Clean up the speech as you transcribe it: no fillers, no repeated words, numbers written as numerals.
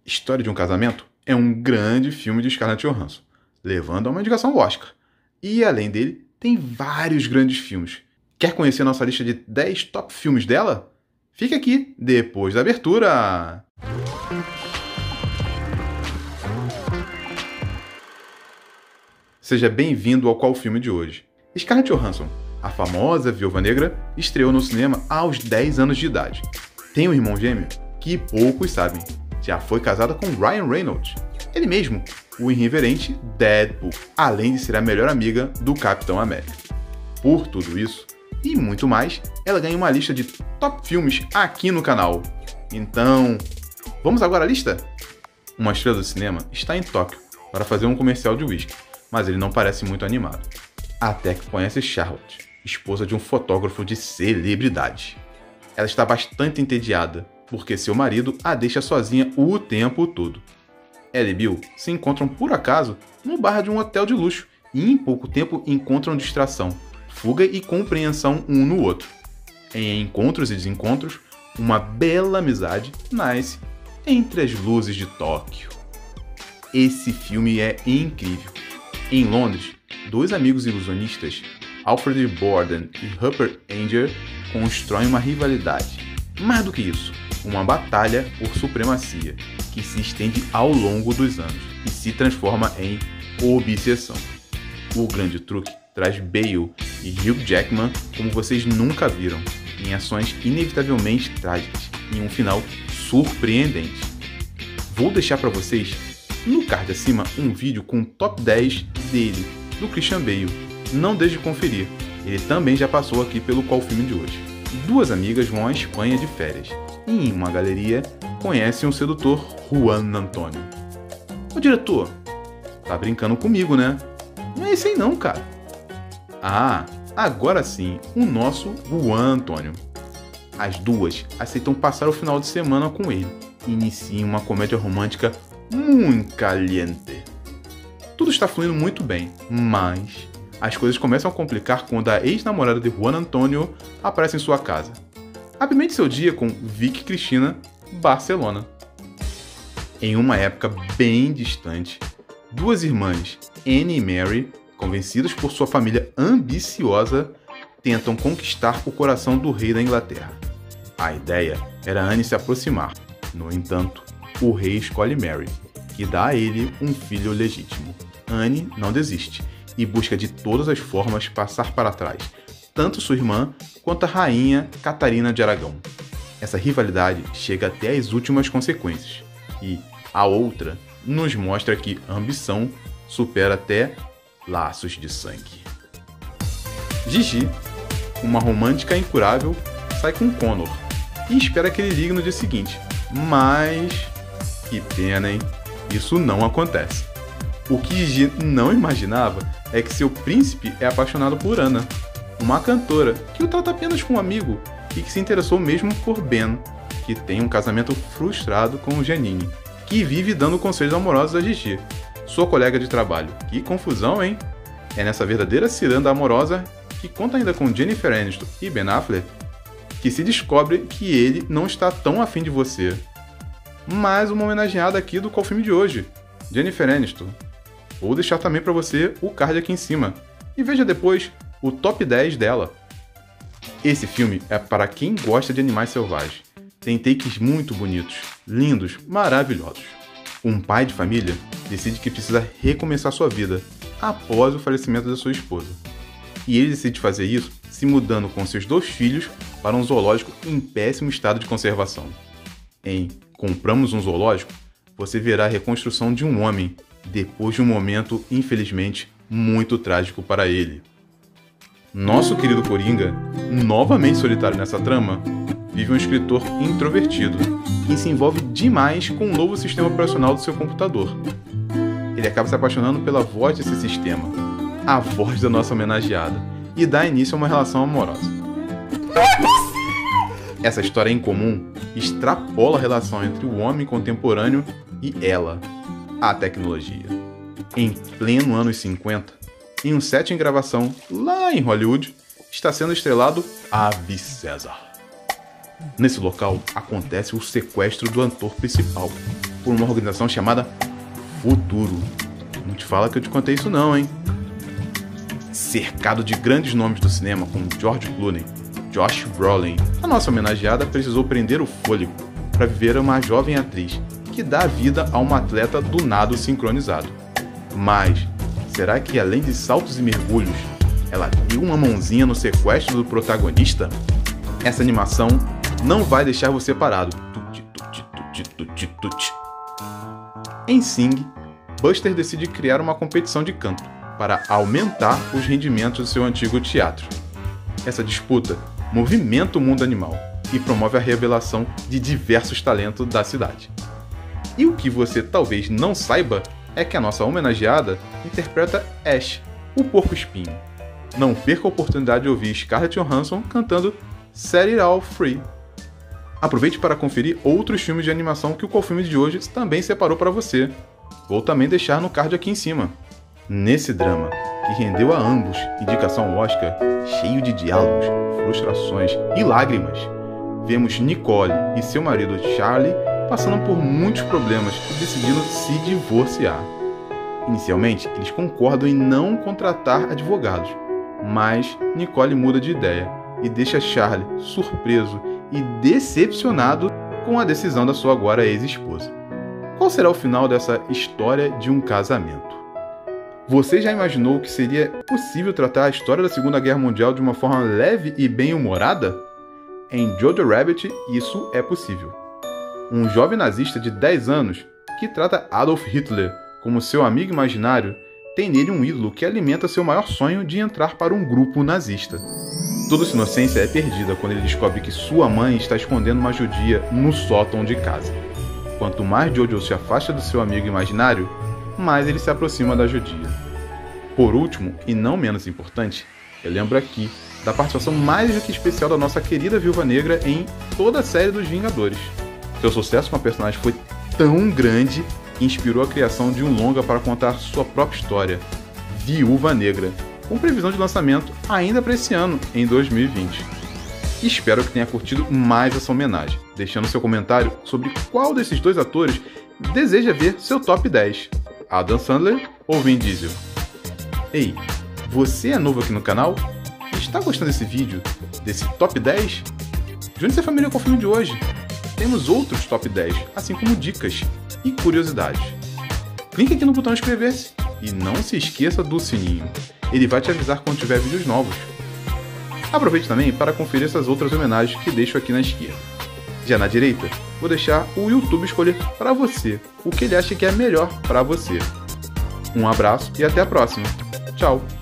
História de um Casamento é um grande filme de Scarlett Johansson, levando a uma indicação ao Oscar. E além dele, tem vários grandes filmes. Quer conhecer nossa lista de 10 top filmes dela? Fique aqui, depois da abertura! Seja bem-vindo ao Qual Filme de hoje. Scarlett Johansson, a famosa Viúva Negra, estreou no cinema aos 10 anos de idade. Tem um irmão gêmeo que poucos sabem. Já foi casada com Ryan Reynolds, ele mesmo, o irreverente Deadpool, além de ser a melhor amiga do Capitão América. Por tudo isso e muito mais, ela ganha uma lista de top filmes aqui no canal. Então, vamos agora à lista? Uma estrela do cinema está em Tóquio para fazer um comercial de whisky, mas ele não parece muito animado. Até que conhece Charlotte, esposa de um fotógrafo de celebridade. Ela está bastante entediada, porque seu marido a deixa sozinha o tempo todo. Ela e Bill se encontram por acaso no bar de um hotel de luxo e em pouco tempo encontram distração, fuga e compreensão um no outro. Em encontros e desencontros, uma bela amizade nasce entre as luzes de Tóquio. Esse filme é incrível. Em Londres, dois amigos ilusionistas, Alfred Borden e Rupert Anger, constroem uma rivalidade. Mais do que isso, uma batalha por supremacia, que se estende ao longo dos anos e se transforma em obsessão. O grande truque traz Bale e Hugh Jackman como vocês nunca viram, em ações inevitavelmente trágicas e um final surpreendente. Vou deixar para vocês, no card acima, um vídeo com o top 10 dele, do Christian Bale. Não deixe de conferir, ele também já passou aqui pelo Qual Filme de hoje. Duas amigas vão à Espanha de férias e em uma galeria conhecem o sedutor Juan Antonio. Ô diretor, tá brincando comigo, né? Não é esse aí não, cara. Ah, agora sim, o nosso Juan Antonio. As duas aceitam passar o final de semana com ele e iniciam uma comédia romântica muito caliente. Tudo está fluindo muito bem, mas as coisas começam a complicar quando a ex-namorada de Juan Antonio aparece em sua casa. Apimente seu dia com Vicky Cristina, Barcelona. Em uma época bem distante, duas irmãs, Anne e Mary, convencidas por sua família ambiciosa, tentam conquistar o coração do rei da Inglaterra. A ideia era Anne se aproximar. No entanto, o rei escolhe Mary, que dá a ele um filho legítimo. Anne não desiste e busca de todas as formas passar para trás tanto sua irmã quanto a rainha Catarina de Aragão. Essa rivalidade chega até as últimas consequências, e a outra nos mostra que a ambição supera até laços de sangue. Gigi, uma romântica incurável, sai com Connor e espera que ele ligue no dia seguinte, mas que pena, hein? Isso não acontece. O que Gigi não imaginava é que seu príncipe é apaixonado por Anna, uma cantora que o trata apenas como amigo e que se interessou mesmo por Ben, que tem um casamento frustrado com Janine, que vive dando conselhos amorosos a Gigi, sua colega de trabalho. Que confusão, hein? É nessa verdadeira ciranda amorosa, que conta ainda com Jennifer Aniston e Ben Affleck, que se descobre que ele não está tão afim de você. Mais uma homenageada aqui do Qual Filme de hoje, Jennifer Aniston. Vou deixar também para você o card aqui em cima, e veja depois o top 10 dela. Esse filme é para quem gosta de animais selvagens. Tem takes muito bonitos, lindos, maravilhosos. Um pai de família decide que precisa recomeçar sua vida após o falecimento da sua esposa. E ele decide fazer isso se mudando com seus 2 filhos para um zoológico em péssimo estado de conservação. Em Compramos um Zoológico, você verá a reconstrução de um homem depois de um momento, infelizmente, muito trágico para ele. Nosso querido Coringa, novamente solitário nessa trama, vive um escritor introvertido que se envolve demais com o novo sistema operacional do seu computador. Ele acaba se apaixonando pela voz desse sistema, a voz da nossa homenageada, e dá início a uma relação amorosa. Essa história em comum extrapola a relação entre o homem contemporâneo e ela, a tecnologia. Em pleno anos 50, em um set em gravação lá em Hollywood, está sendo estrelado Abby César. Nesse local acontece o sequestro do ator principal, por uma organização chamada Futuro. Não te fala que eu te contei isso não, hein? Cercado de grandes nomes do cinema como George Clooney, Josh Brolin, a nossa homenageada precisou prender o fôlego para viver uma jovem atriz que dá vida a uma atleta do nado sincronizado. Mas, será que além de saltos e mergulhos, ela deu uma mãozinha no sequestro do protagonista? Essa animação não vai deixar você parado. Em Sing, Buster decide criar uma competição de canto para aumentar os rendimentos do seu antigo teatro. Essa disputa movimenta o mundo animal e promove a revelação de diversos talentos da cidade. E o que você talvez não saiba é que a nossa homenageada interpreta Ash, o porco-espinho. Não perca a oportunidade de ouvir Scarlett Johansson cantando Set It All Free. Aproveite para conferir outros filmes de animação que o Qual Filme de hoje também separou para você. Vou também deixar no card aqui em cima. Nesse drama, que rendeu a ambos indicação ao Oscar, cheio de diálogos, frustrações e lágrimas, vemos Nicole e seu marido Charlie passando por muitos problemas e decidindo se divorciar. Inicialmente, eles concordam em não contratar advogados, mas Nicole muda de ideia e deixa Charlie surpreso e decepcionado com a decisão da sua agora ex-esposa. Qual será o final dessa história de um casamento? Você já imaginou que seria possível tratar a história da Segunda Guerra Mundial de uma forma leve e bem-humorada? Em Jojo Rabbit, isso é possível. Um jovem nazista de 10 anos que trata Adolf Hitler como seu amigo imaginário tem nele um ídolo que alimenta seu maior sonho de entrar para um grupo nazista. Toda sua inocência é perdida quando ele descobre que sua mãe está escondendo uma judia no sótão de casa. Quanto mais Jojo se afasta do seu amigo imaginário, mais ele se aproxima da judia. Por último, e não menos importante, eu lembro aqui da participação mais do que especial da nossa querida Viúva Negra em toda a série dos Vingadores. Seu sucesso com a personagem foi tão grande que inspirou a criação de um longa para contar sua própria história, Viúva Negra, com previsão de lançamento ainda para esse ano, em 2020. Espero que tenha curtido mais essa homenagem, deixando seu comentário sobre qual desses dois atores deseja ver seu top 10, Adam Sandler ou Vin Diesel. Ei, você é novo aqui no canal? Está gostando desse vídeo, desse top 10? Junte-se à família com o filme de hoje. Temos outros top 10, assim como dicas e curiosidades. Clique aqui no botão inscrever-se e não se esqueça do sininho. Ele vai te avisar quando tiver vídeos novos. Aproveite também para conferir essas outras homenagens que deixo aqui na esquerda. Já na direita, vou deixar o YouTube escolher para você o que ele acha que é melhor para você. Um abraço e até a próxima. Tchau!